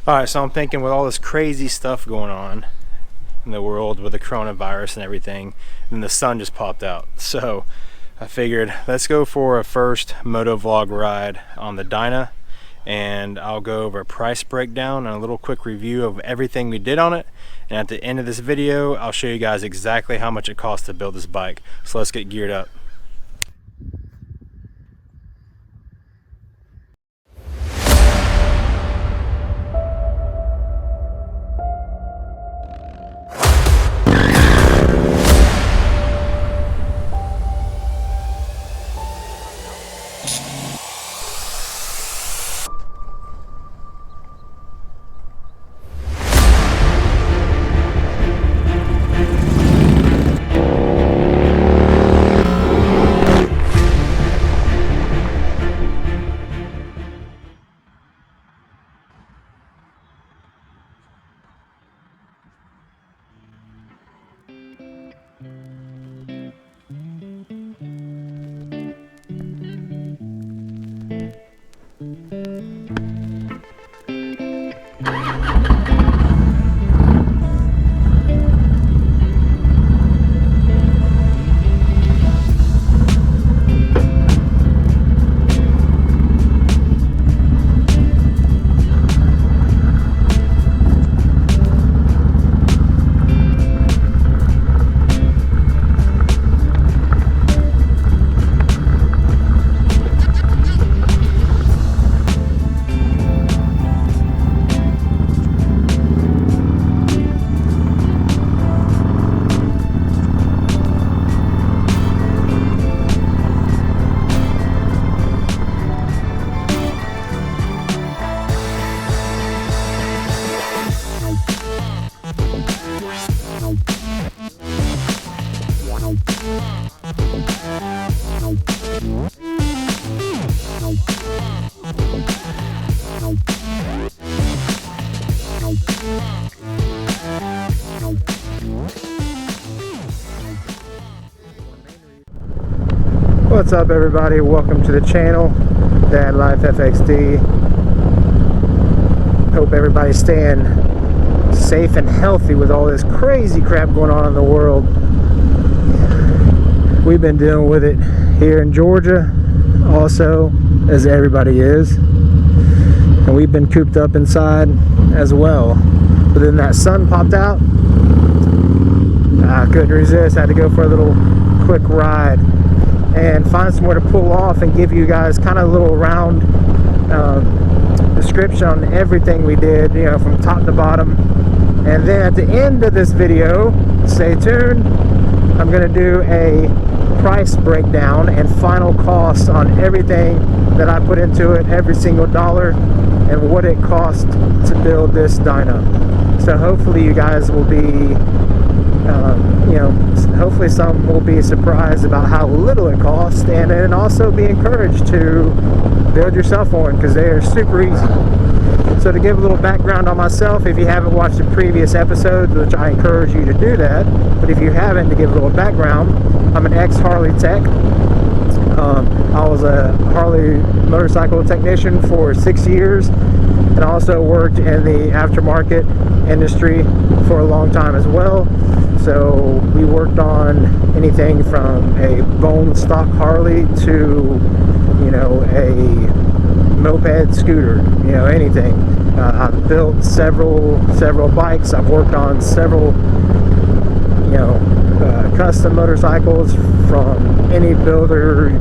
Alright, so I'm thinking with all this crazy stuff going on in the world with the coronavirus and everything, and the sun just popped out. So I figured let's go for a first moto vlog ride on the Dyna, and I'll go over a price breakdown and a little quick review of everything we did on it. And at the end of this video, I'll show you guys exactly how much it costs to build this bike. So let's get geared up. What's up, everybody? Welcome to the channel, Dad Life FXD. Hope everybody's staying safe and healthy with all this crazy crap going on in the world. We've been dealing with it here in Georgia also, as everybody is, and we've been cooped up inside as well. But then that sun popped out, I couldn't resist. I had to go for a little quick ride and find somewhere to pull off and give you guys kind of a little round description on everything we did, you know, from top to bottom. And then at the end of this video, stay tuned, I'm going to do a price breakdown and final cost on everything that I put into it, every single dollar, and what it cost to build this Dyna. So hopefully you guys will be you know, hopefully some will be surprised about how little it costs, and then also be encouraged to build yourself one, because they are super easy. So to give a little background on myself, if you haven't watched the previous episodes, which I encourage you to do that, but if you haven't, to give a little background, I'm an ex-Harley tech. I was a Harley motorcycle technician for 6 years, and also worked in the aftermarket industry for a long time as well. So we worked on anything from a bone stock Harley to, you know, a moped, scooter, you know, anything. I've built several bikes. I've worked on several, you know, custom motorcycles from any builder,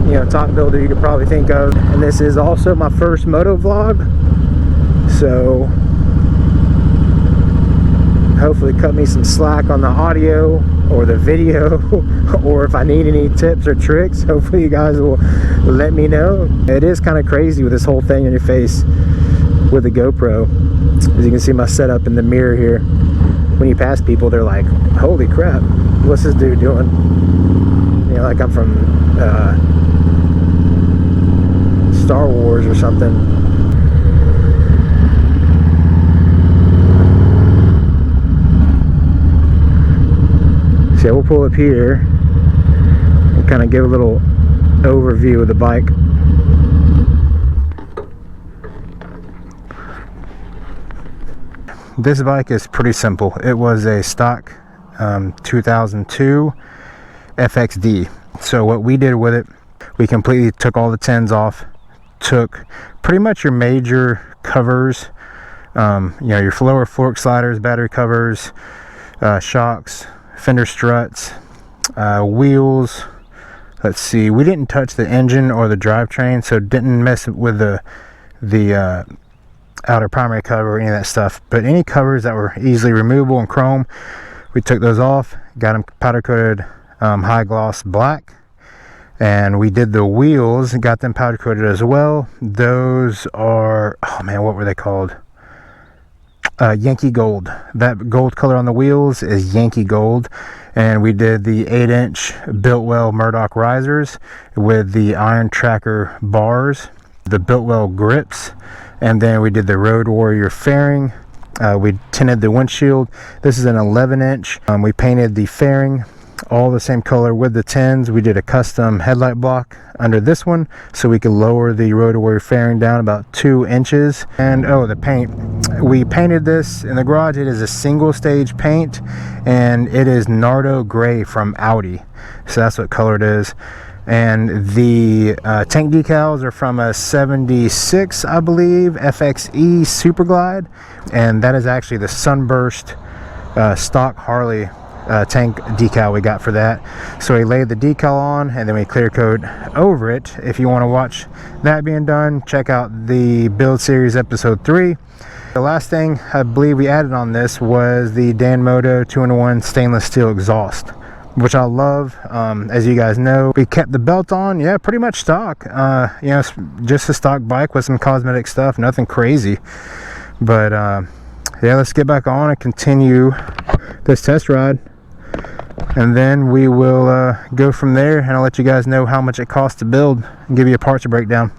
you know, top builder you could probably think of. And this is also my first moto vlog, so hopefully cut me some slack on the audio or the video, or if I need any tips or tricks, hopefully you guys will let me know. It is kind of crazy with this whole thing in your face with the GoPro. As you can see my setup in the mirror here, when you pass people, they're like, holy crap, what's this dude doing? You know, like I'm from Star Wars or something. So we'll pull up here and kind of give a little overview of the bike. this bike is pretty simple. It was a stock 2002 FXD. So what we did with it, we completely took all the tins off, took pretty much your major covers, you know, your lower fork sliders, battery covers, shocks, fender struts, wheels. Let's see, we didn't touch the engine or the drivetrain, so didn't mess with the outer primary cover or any of that stuff. But any covers that were easily removable in chrome, we took those off, got them powder coated high gloss black, and we did the wheels and got them powder coated as well. Those are, oh man, what were they called? Yankee Gold. That gold color on the wheels is Yankee Gold. And we did the 8-inch Biltwell Murdoch risers with the iron tracker bars, the Biltwell grips, and then we did the Road Warrior fairing. We tinted the windshield. This is an 11-inch. We painted the fairing all the same color with the tins. We did a custom headlight block under this one so we could lower the Road Warrior fairing down about 2 inches. And oh, the paint, we painted this in the garage. It is a single stage paint, and it is Nardo gray from Audi, so that's what color it is. And the tank decals are from a 76, I believe, FXE Superglide, and that is actually the Sunburst stock Harley tank decal we got for that. So we laid the decal on, and then we clear coat over it. If you want to watch that being done, check out the build series episode 3. The last thing I believe we added on this was the DYNA Mods 2-in-1 stainless steel exhaust, which I love. As you guys know, we kept the belt on, yeah, pretty much stock. You know, just a stock bike with some cosmetic stuff, nothing crazy. But yeah, let's get back on and continue this test ride, and then we will go from there, and I'll let you guys know how much it costs to build and give you a parts breakdown.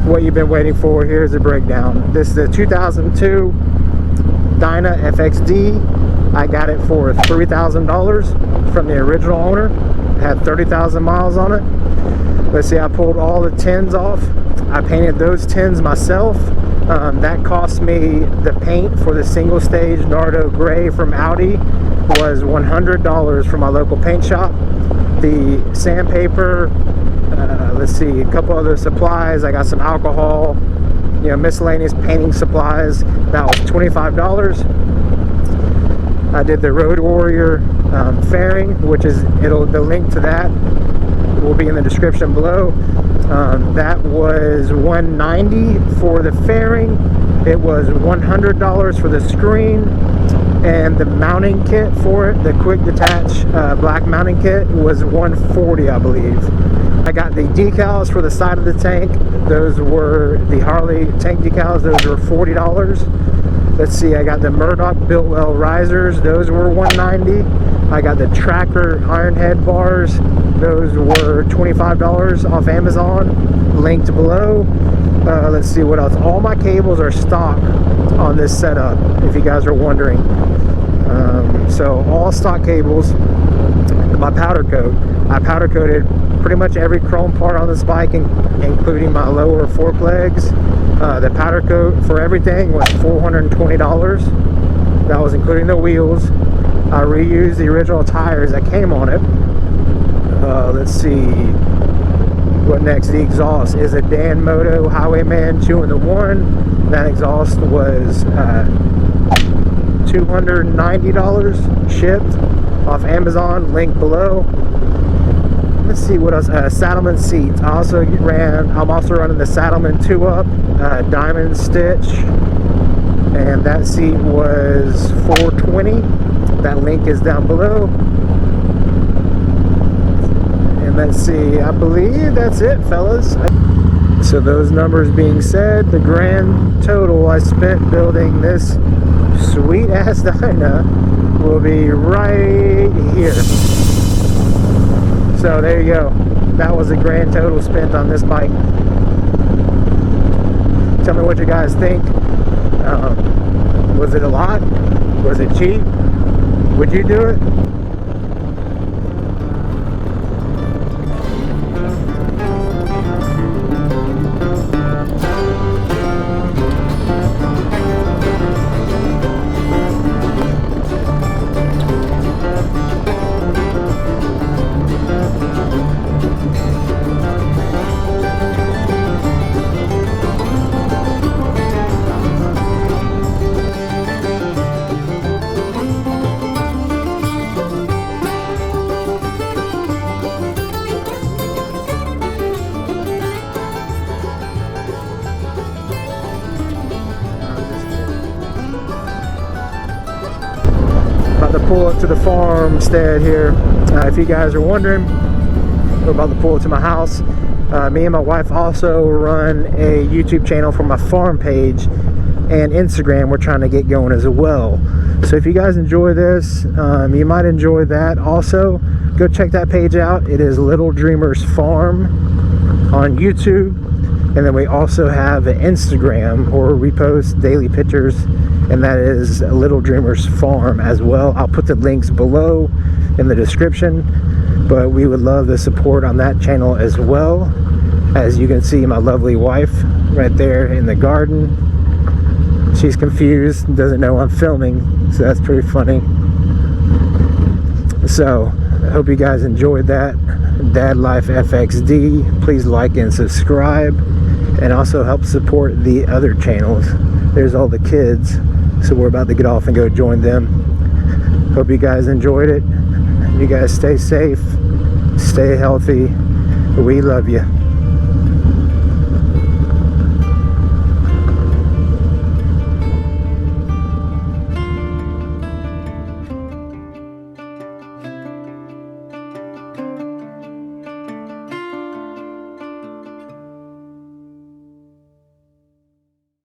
What you've been waiting for, here's the breakdown. This is a 2002 Dyna FXD. I got it for $3,000 from the original owner. It had 30,000 miles on it. Let's see, I pulled all the tins off. I painted those tins myself. That cost me, the paint for the single stage Nardo gray from Audi was $100 from my local paint shop. The sandpaper, let's see, a couple other supplies. I got some alcohol, you know, miscellaneous painting supplies. That was $25. I did the Road Warrior fairing, which is, the link to that will be in the description below. That was $190 for the fairing. It was $100 for the screen, and the mounting kit for it, the quick detach black mounting kit, was $140, I believe. I got the decals for the side of the tank. Those were the Harley tank decals. Those were $40. Let's see, I got the Murdoch Biltwell risers. Those were $190. I got the tracker iron head bars. Those were $25 off Amazon, linked below. Let's see what else. All my cables are stock on this setup, if you guys are wondering. So all stock cables, my powder coat, I powder coated pretty much every chrome part on this bike, including my lower fork legs. The powder coat for everything was $420. That was including the wheels. I reused the original tires that came on it. Let's see what next. The exhaust is a DYNA Modo Highwayman 2-in-1. That exhaust was $290 shipped off Amazon, link below. Let's see what else. Saddleman seats. I'm also running the Saddleman 2-up diamond stitch, and that seat was $420. That link is down below. And let's see, I believe that's it, fellas. So those numbers being said, the grand total I spent building this sweet ass Dyna will be right here. So there you go. That was the grand total spent on this bike. Tell me what you guys think. Was it a lot? Was it cheap? Would you do it? To pull up to the farmstead here. If you guys are wondering, we're about to pull up to my house. Me and my wife also run a YouTube channel for my farm page, and Instagram we're trying to get going as well. So if you guys enjoy this, you might enjoy that also. Go check that page out. It is Little Dreamers Farm on YouTube. And then we also have an Instagram where we post daily pictures, and that is Little Dreamers Farm as well. I'll put the links below in the description, but we would love the support on that channel as well. As you can see, my lovely wife right there in the garden. She's confused, doesn't know I'm filming, so that's pretty funny. So I hope you guys enjoyed that. Dad Life FXD. Please like and subscribe, and also help support the other channels. There's all the kids, so we're about to get off and go join them. Hope you guys enjoyed it. You guys stay safe, stay healthy. We love you.